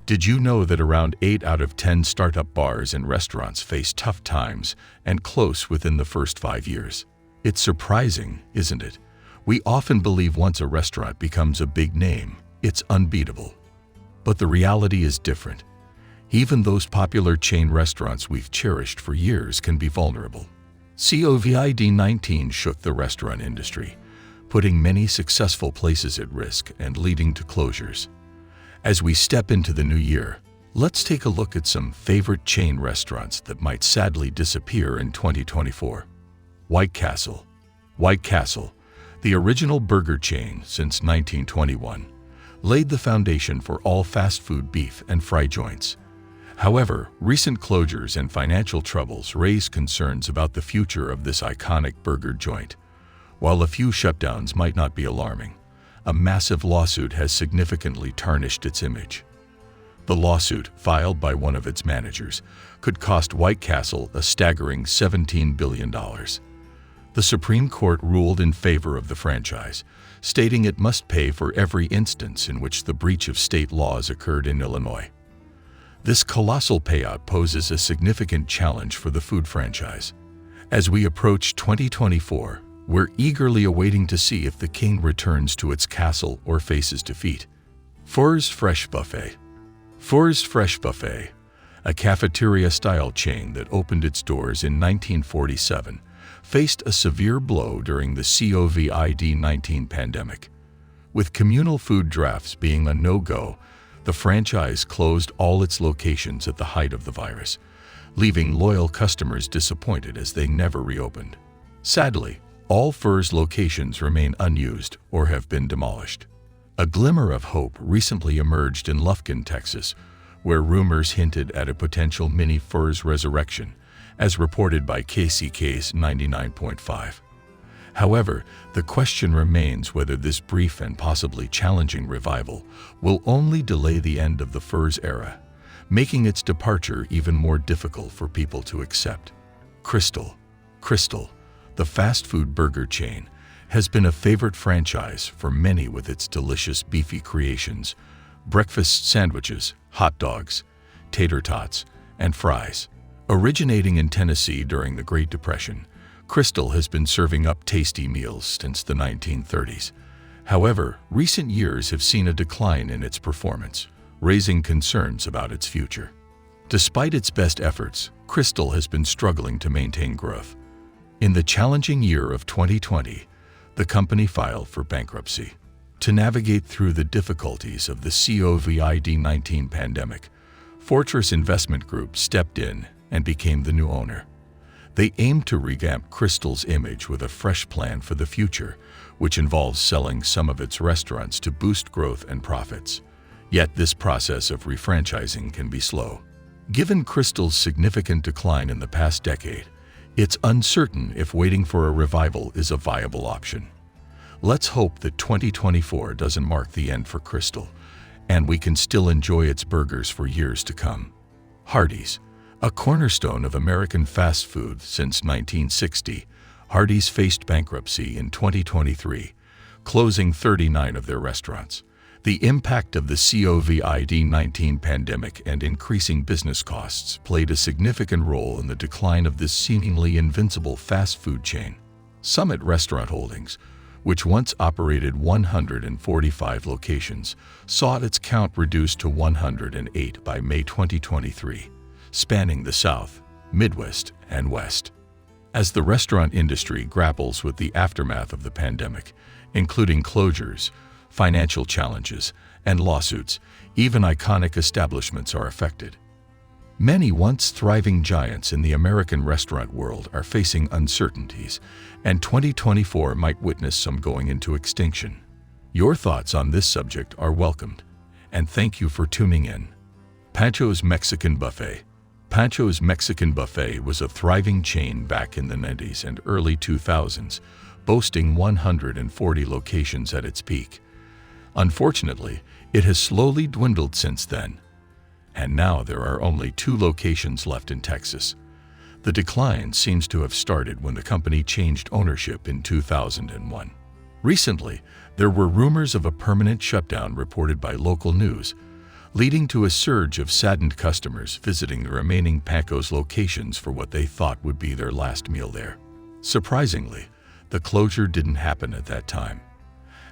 Did you know that around 8 out of 10 startup bars and restaurants face tough times and close within the first 5 years? It's surprising, isn't it? We often believe once a restaurant becomes a big name, it's unbeatable. But the reality is different. Even those popular chain restaurants we've cherished for years can be vulnerable. COVID-19 shook the restaurant industry, putting many successful places at risk and leading to closures. As we step into the new year, let's take a look at some favorite chain restaurants that might sadly disappear in 2024. White Castle. White Castle, the original burger chain since 1921, laid the foundation for all fast food beef and fry joints. However, recent closures and financial troubles raise concerns about the future of this iconic burger joint. While a few shutdowns might not be alarming, a massive lawsuit has significantly tarnished its image. The lawsuit, filed by one of its managers, could cost White Castle a staggering $17 billion. The Supreme Court ruled in favor of the franchise, stating it must pay for every instance in which the breach of state laws occurred in Illinois. This colossal payout poses a significant challenge for the food franchise. As we approach 2024, we're eagerly awaiting to see if the king returns to its castle or faces defeat. Fudruckers Fresh Buffet. Fudruckers Fresh Buffet, a cafeteria-style chain that opened its doors in 1947, faced a severe blow during the COVID-19 pandemic. With communal food drafts being a no-go, the franchise closed all its locations at the height of the virus, leaving loyal customers disappointed as they never reopened. Sadly, all Fudruckers locations remain unused or have been demolished. A glimmer of hope recently emerged in Lufkin, Texas, where rumors hinted at a potential mini Fudruckers resurrection, as reported by KCK's 99.5. However, the question remains whether this brief and possibly challenging revival will only delay the end of the Fudruckers era, making its departure even more difficult for people to accept. Krystal, the fast food burger chain, has been a favorite franchise for many with its delicious beefy creations, breakfast sandwiches, hot dogs, tater tots, and fries. Originating in Tennessee during the Great Depression, Krystal has been serving up tasty meals since the 1930s. However, recent years have seen a decline in its performance, raising concerns about its future. Despite its best efforts, Krystal has been struggling to maintain growth. In the challenging year of 2020, the company filed for bankruptcy. To navigate through the difficulties of the COVID-19 pandemic, Fortress Investment Group stepped in and became the new owner. They aimed to revamp Krystal's image with a fresh plan for the future, which involves selling some of its restaurants to boost growth and profits. Yet this process of refranchising can be slow. Given Krystal's significant decline in the past decade, it's uncertain if waiting for a revival is a viable option. Let's hope that 2024 doesn't mark the end for Krystal, and we can still enjoy its burgers for years to come. Hardees. A cornerstone of American fast food since 1960, Hardees faced bankruptcy in 2023, closing 39 of their restaurants. The impact of the COVID-19 pandemic and increasing business costs played a significant role in the decline of this seemingly invincible fast food chain. Summit Restaurant Holdings, which once operated 145 locations, saw its count reduced to 108 by May 2023. Spanning the South, Midwest, and West. As the restaurant industry grapples with the aftermath of the pandemic, including closures, financial challenges, and lawsuits, even iconic establishments are affected. Many once thriving giants in the American restaurant world are facing uncertainties, and 2024 might witness some going into extinction. Your thoughts on this subject are welcomed, and thank you for tuning in. Panchos Mexican Buffet. Panchos Mexican Buffet was a thriving chain back in the 90s and early 2000s, boasting 140 locations at its peak. Unfortunately, it has slowly dwindled since then, and now there are only 2 locations left in Texas. The decline seems to have started when the company changed ownership in 2001. Recently, there were rumors of a permanent shutdown reported by local news, leading to a surge of saddened customers visiting the remaining Panchos locations for what they thought would be their last meal there. Surprisingly, the closure didn't happen at that time.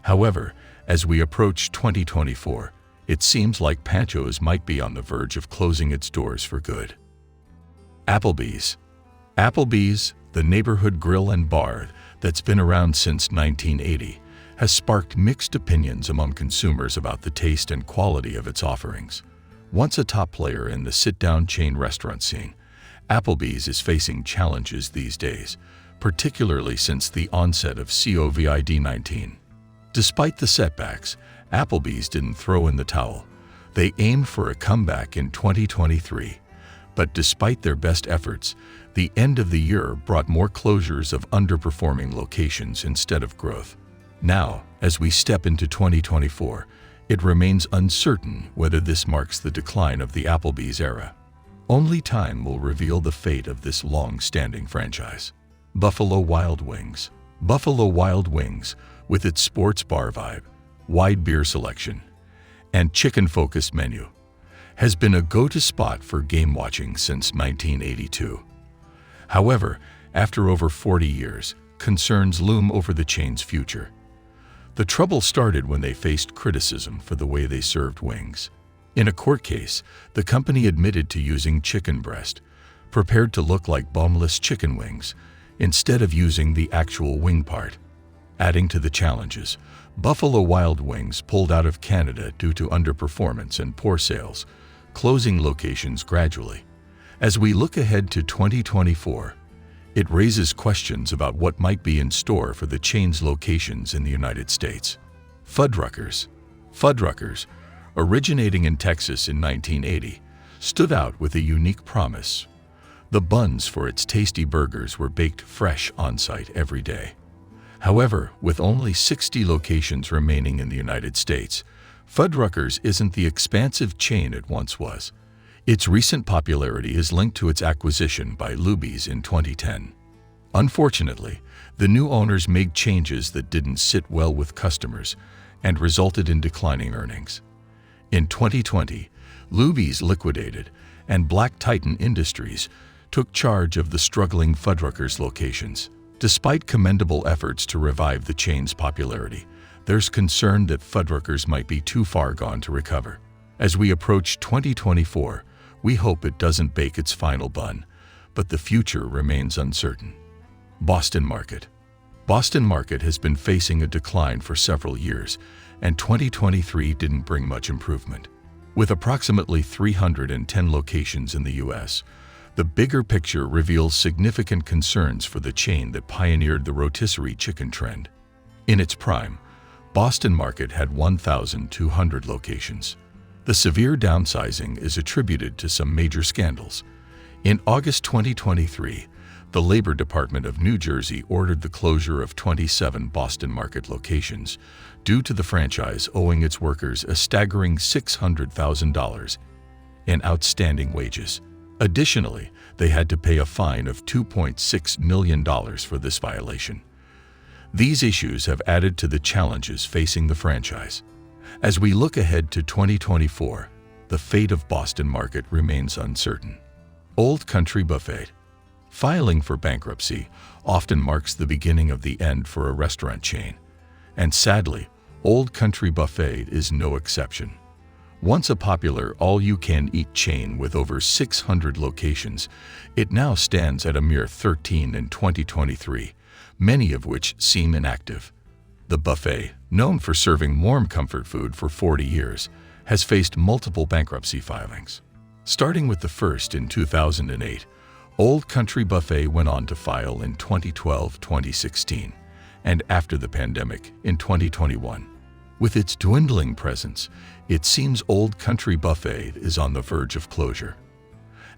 However, as we approach 2024, it seems like Panchos might be on the verge of closing its doors for good. Applebees. Applebees, the neighborhood grill and bar that's been around since 1980, has sparked mixed opinions among consumers about the taste and quality of its offerings. Once a top player in the sit-down chain restaurant scene, Applebees is facing challenges these days, particularly since the onset of COVID-19. Despite the setbacks, Applebees didn't throw in the towel. They aimed for a comeback in 2023. But despite their best efforts, the end of the year brought more closures of underperforming locations instead of growth. Now, as we step into 2024, it remains uncertain whether this marks the decline of the Applebee's era. Only time will reveal the fate of this long-standing franchise. Buffalo Wild Wings. Buffalo Wild Wings, with its sports bar vibe, wide beer selection, and chicken-focused menu, has been a go-to spot for game watching since 1982. However, after over 40 years, concerns loom over the chain's future. The trouble started when they faced criticism for the way they served wings. In a court case, the company admitted to using chicken breast, prepared to look like boneless chicken wings, instead of using the actual wing part. Adding to the challenges, Buffalo Wild Wings pulled out of Canada due to underperformance and poor sales, closing locations gradually. As we look ahead to 2024, it raises questions about what might be in store for the chain's locations in the United States. Fudruckers. Fudruckers, originating in Texas in 1980, stood out with a unique promise. The buns for its tasty burgers were baked fresh on-site every day. However, with only 60 locations remaining in the United States, Fudruckers isn't the expansive chain it once was. Its recent popularity is linked to its acquisition by Applebees in 2010. Unfortunately, the new owners made changes that didn't sit well with customers and resulted in declining earnings. In 2020, Applebees liquidated, and Black Titan Industries took charge of the struggling Fudruckers locations. Despite commendable efforts to revive the chain's popularity, there's concern that Fudruckers might be too far gone to recover. As we approach 2024, we hope it doesn't bake its final bun, but the future remains uncertain. Boston Market. Boston Market has been facing a decline for several years, and 2023 didn't bring much improvement. With approximately 310 locations in the U.S., the bigger picture reveals significant concerns for the chain that pioneered the rotisserie chicken trend. In its prime, Boston Market had 1,200 locations. The severe downsizing is attributed to some major scandals. In August 2023, the Labor Department of New Jersey ordered the closure of 27 Boston Market locations due to the franchise owing its workers a staggering $600,000 in outstanding wages. Additionally, they had to pay a fine of $2.6 million for this violation. These issues have added to the challenges facing the franchise. As we look ahead to 2024, the fate of Boston Market remains uncertain. Old Country Buffet. Filing for bankruptcy often marks the beginning of the end for a restaurant chain, and sadly, Old Country Buffet is no exception. Once a popular all-you-can-eat chain with over 600 locations, it now stands at a mere 13 in 2023, many of which seem inactive. The buffet, known for serving warm comfort food for 40 years, has faced multiple bankruptcy filings. Starting with the first in 2008, Old Country Buffet went on to file in 2012-2016, and after the pandemic in 2021. With its dwindling presence, it seems Old Country Buffet is on the verge of closure.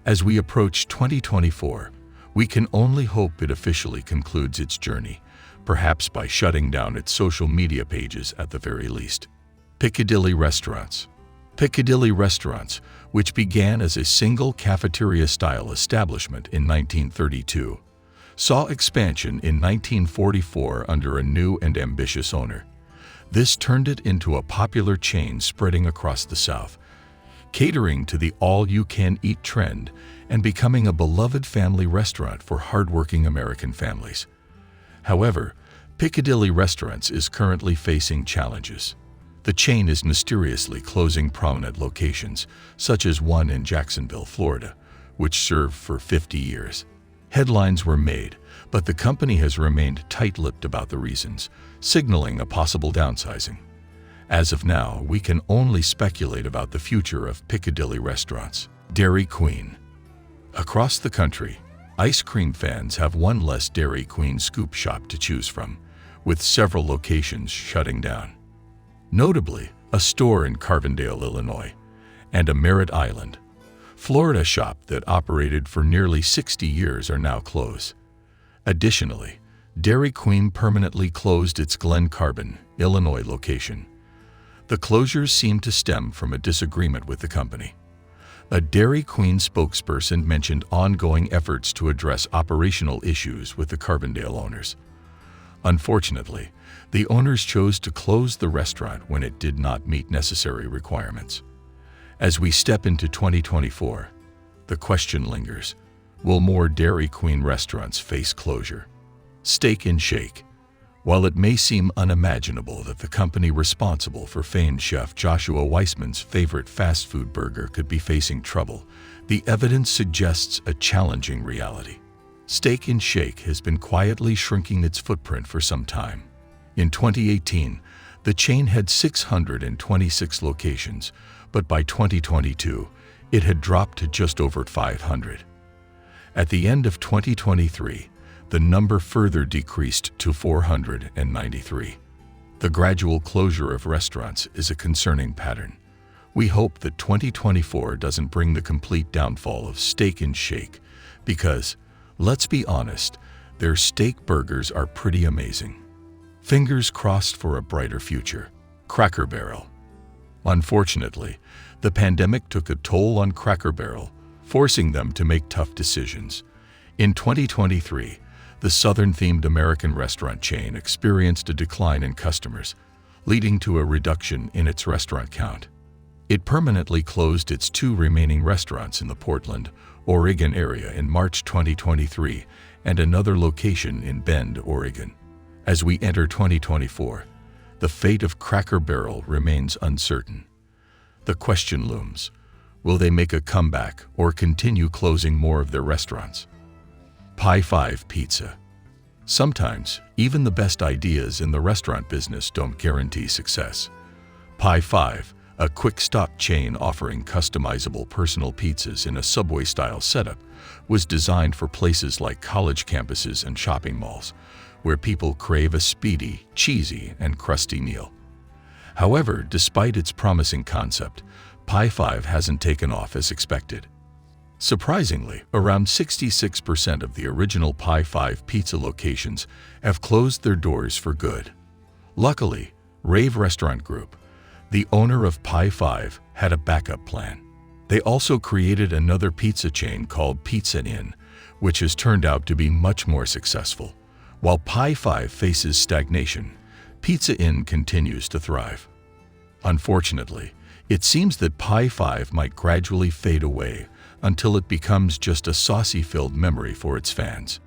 As we approach 2024, we can only hope it officially concludes its journey, perhaps by shutting down its social media pages at the very least. Piccadilly Restaurants. Piccadilly Restaurants, which began as a single cafeteria-style establishment in 1932, saw expansion in 1944 under a new and ambitious owner. This turned it into a popular chain spreading across the South. catering to the all-you-can-eat trend and becoming a beloved family restaurant for hardworking American families. However, Piccadilly Restaurants is currently facing challenges. The chain is mysteriously closing prominent locations, such as one in Jacksonville, Florida, which served for 50 years. Headlines were made, but the company has remained tight-lipped about the reasons, signaling a possible downsizing. As of now, we can only speculate about the future of Piccadilly Restaurants. Dairy Queen. Across the country, ice cream fans have one less Dairy Queen scoop shop to choose from, with several locations shutting down. Notably, a store in Carbondale, Illinois, and a Merritt Island, Florida shop that operated for nearly 60 years are now closed. Additionally, Dairy Queen permanently closed its Glen Carbon, Illinois location. The closures seem to stem from a disagreement with the company. A Dairy Queen spokesperson mentioned ongoing efforts to address operational issues with the Carbondale owners. Unfortunately, the owners chose to close the restaurant when it did not meet necessary requirements. As we step into 2024, the question lingers: will more Dairy Queen restaurants face closure? Steak and Shake. While it may seem unimaginable that the company responsible for famed chef Joshua Weissman's favorite fast food burger could be facing trouble, the evidence suggests a challenging reality. Steak and Shake has been quietly shrinking its footprint for some time. In 2018, the chain had 626 locations, but by 2022, it had dropped to just over 500. At the end of 2023, the number further decreased to 493. The gradual closure of restaurants is a concerning pattern. We hope that 2024 doesn't bring the complete downfall of Steak and Shake, because, let's be honest, their steak burgers are pretty amazing. Fingers crossed for a brighter future. Cracker Barrel. Unfortunately, the pandemic took a toll on Cracker Barrel, forcing them to make tough decisions. In 2023, the Southern-themed American restaurant chain experienced a decline in customers, leading to a reduction in its restaurant count. It permanently closed its 2 remaining restaurants in the Portland, Oregon area in March 2023 and another location in Bend, Oregon. As we enter 2024, the fate of Cracker Barrel remains uncertain. The question looms: will they make a comeback or continue closing more of their restaurants? Pie 5 Pizza. Sometimes, even the best ideas in the restaurant business don't guarantee success. Pie 5, a quick-stop chain offering customizable personal pizzas in a Subway-style setup, was designed for places like college campuses and shopping malls, where people crave a speedy, cheesy, and crusty meal. However, despite its promising concept, Pie 5 hasn't taken off as expected. Surprisingly, around 66% of the original Pie 5 pizza locations have closed their doors for good. Luckily, Rave Restaurant Group, the owner of Pie 5, had a backup plan. They also created another pizza chain called Pizza Inn, which has turned out to be much more successful. While Pie 5 faces stagnation, Pizza Inn continues to thrive. Unfortunately, it seems that Pie 5 might gradually fade away until it becomes just a saucy-filled memory for its fans.